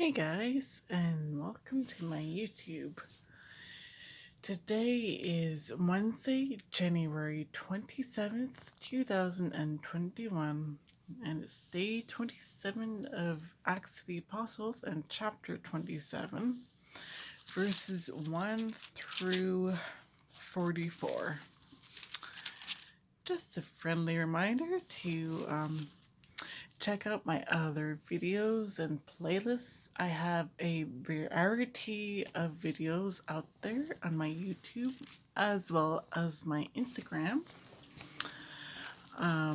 Hey guys, and welcome to my YouTube. Today is Wednesday, January 27th, 2021, and it's day 27 of Acts of the Apostles and chapter 27, verses 1 through 44. Just a friendly reminder to check out my other videos and playlists. I have a variety of videos out there on my YouTube as well as my Instagram. I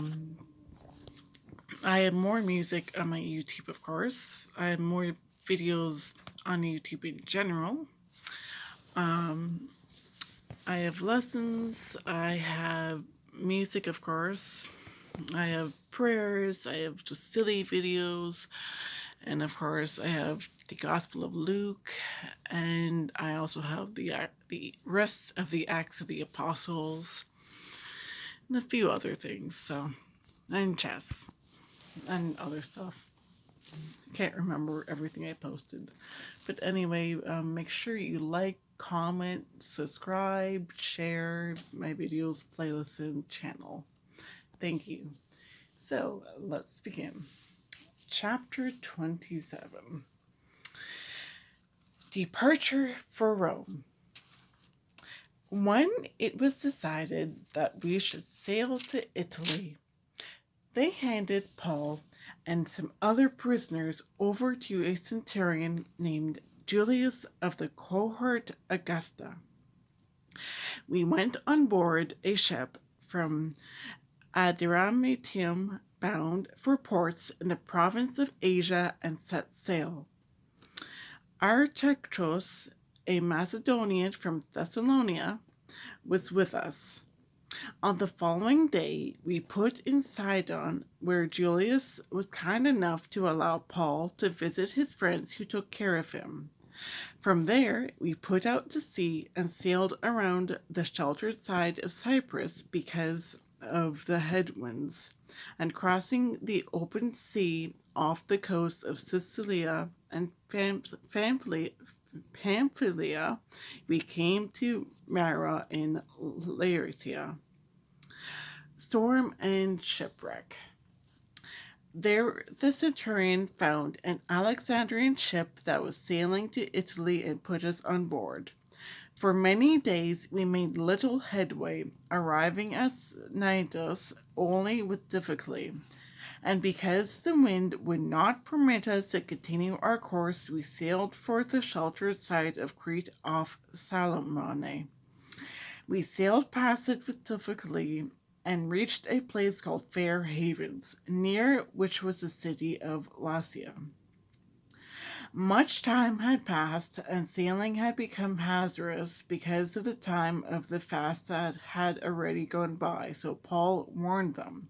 have more music on my YouTube, of course. I have more videos on YouTube in general. I have lessons. I have music, of course. I have prayers. I have just silly videos. And of course, I have the Gospel of Luke, and I also have the rest of the Acts of the Apostles, and a few other things. So, and chess and other stuff. Can't remember everything I posted, but anyway, make sure you like, comment, subscribe, share my videos, playlist, and channel. Thank you. So let's begin. Chapter 27. Departure for Rome. When it was decided that we should sail to Italy, they handed Paul and some other prisoners over to a centurion named Julius of the cohort Augusta. We went on board a ship from Adramyttium bound for ports in the province of Asia and set sail. Archektos, a Macedonian from Thessalonica, was with us. On the following day, we put in Sidon, where Julius was kind enough to allow Paul to visit his friends who took care of him. From there, we put out to sea and sailed around the sheltered side of Cyprus because of the headwinds, and crossing the open sea off the coast of Sicilia and Pamphylia, we came to Myra in Laeria. Storm and shipwreck. There, the centurion found an Alexandrian ship that was sailing to Italy and put us on board. For many days we made little headway, arriving at Cnidus only with difficulty. And because the wind would not permit us to continue our course, we sailed for the sheltered side of Crete off Salomone. We sailed past it with difficulty and reached a place called Fair Havens, near which was the city of Lasea. Much time had passed, and sailing had become hazardous because of the time of the fast that had already gone by, so Paul warned them.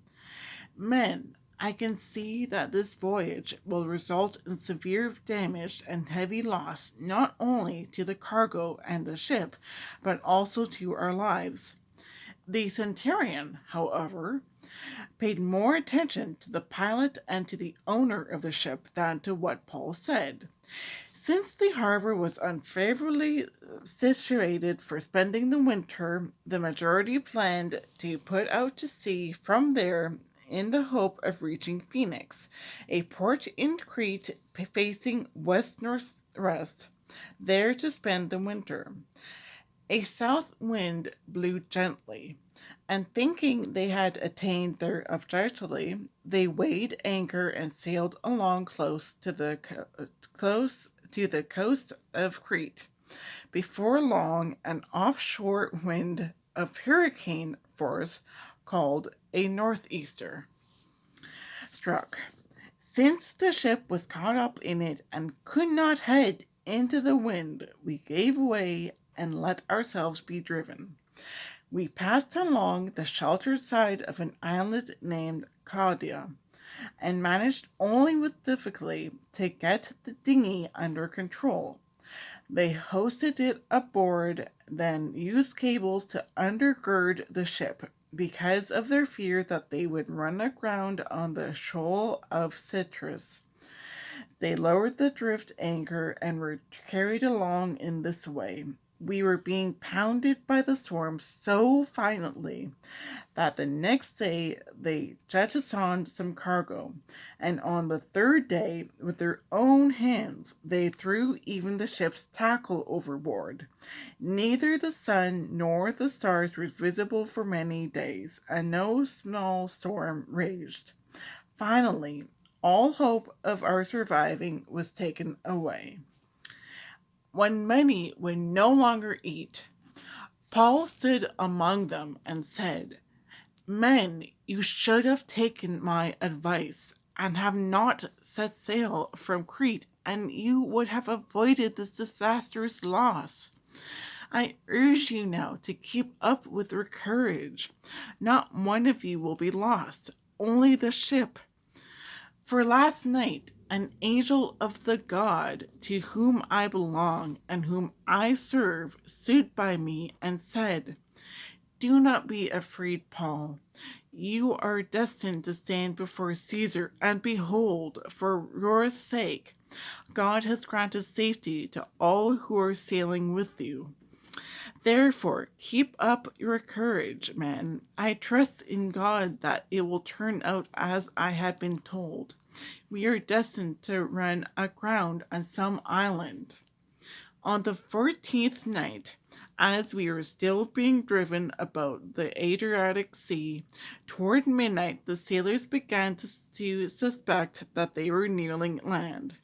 Men, I can see that this voyage will result in severe damage and heavy loss, not only to the cargo and the ship, but also to our lives. The centurion, however, paid more attention to the pilot and to the owner of the ship than to what Paul said. Since the harbor was unfavorably situated for spending the winter, the majority planned to put out to sea from there in the hope of reaching Phoenix, a port in Crete facing west-northwest, there to spend the winter. A south wind blew gently, and thinking they had attained their objective, they weighed anchor and sailed along close to the coast of Crete. Before long, an offshore wind of hurricane force, called a northeaster, struck. Since the ship was caught up in it and could not head into the wind, we gave way and let ourselves be driven. We passed along the sheltered side of an island named Caudia, and managed only with difficulty to get the dinghy under control. They hoisted it aboard, then used cables to undergird the ship because of their fear that they would run aground on the shoal of Citrus. They lowered the drift anchor and were carried along in this way. We were being pounded by the storm so violently that the next day they jettisoned some cargo, and on the third day, with their own hands, they threw even the ship's tackle overboard. Neither the sun nor the stars were visible for many days, and no small storm raged. Finally, all hope of our surviving was taken away. When many would no longer eat, Paul stood among them and said, Men, you should have taken my advice and have not set sail from Crete, and you would have avoided this disastrous loss. I urge you now to keep up with your courage. Not one of you will be lost, only the ship. For last night an angel of the God to whom I belong and whom I serve stood by me and said, Do not be afraid, Paul. You are destined to stand before Caesar, and behold, for your sake, God has granted safety to all who are sailing with you. Therefore, keep up your courage, men. I trust in God that it will turn out as I have been told. We are destined to run aground on some island. On the 14th night, as we were still being driven about the Adriatic Sea, toward midnight the sailors began to suspect that they were nearing land.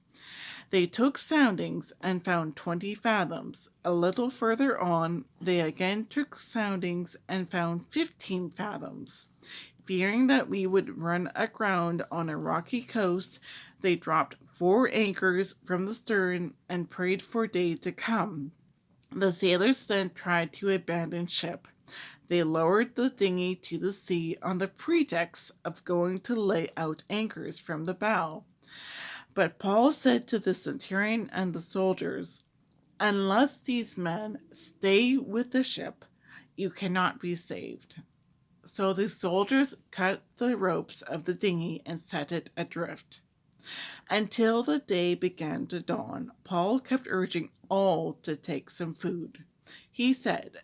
They took soundings and found 20 fathoms. A little further on, they again took soundings and found 15 fathoms. Fearing that we would run aground on a rocky coast, they dropped 4 anchors from the stern and prayed for day to come. The sailors then tried to abandon ship. They lowered the dinghy to the sea on the pretext of going to lay out anchors from the bow. But Paul said to the centurion and the soldiers, Unless these men stay with the ship, you cannot be saved. So the soldiers cut the ropes of the dinghy and set it adrift. Until the day began to dawn, Paul kept urging all to take some food. He said,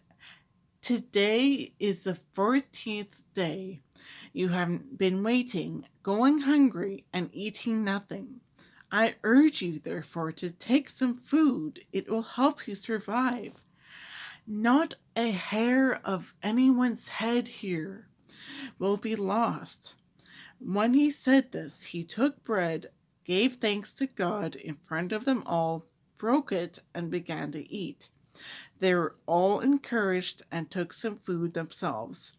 Today is the 14th day. You have been waiting, going hungry, and eating nothing. I urge you, therefore, to take some food. It will help you survive. Not a hair of anyone's head here will be lost. When he said this, he took bread, gave thanks to God in front of them all, broke it, and began to eat. They were all encouraged and took some food themselves.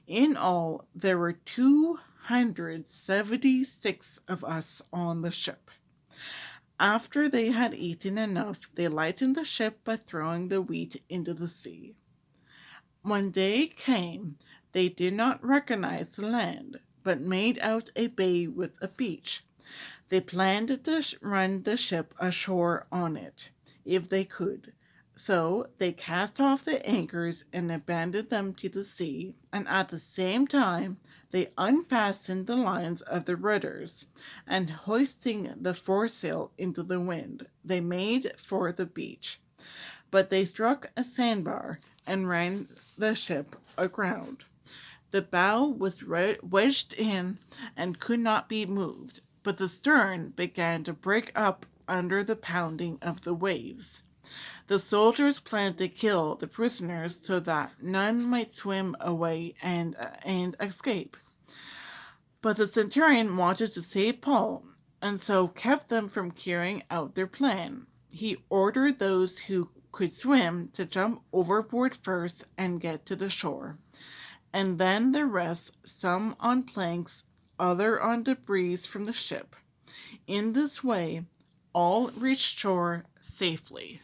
In all, there were 276 of us on the ship. After they had eaten enough, they lightened the ship by throwing the wheat into the sea. When day came, they did not recognize the land, but made out a bay with a beach. They planned to run the ship ashore on it, if they could. So they cast off the anchors and abandoned them to the sea, and at the same time they unfastened the lines of the rudders, and hoisting the foresail into the wind, they made for the beach. But they struck a sandbar and ran the ship aground. The bow was wedged in and could not be moved, but the stern began to break up under the pounding of the waves. The soldiers planned to kill the prisoners so that none might swim away and escape. But the centurion wanted to save Paul, and so kept them from carrying out their plan. He ordered those who could swim to jump overboard first and get to the shore, and then the rest, some on planks, other on debris from the ship. In this way, all reached shore safely.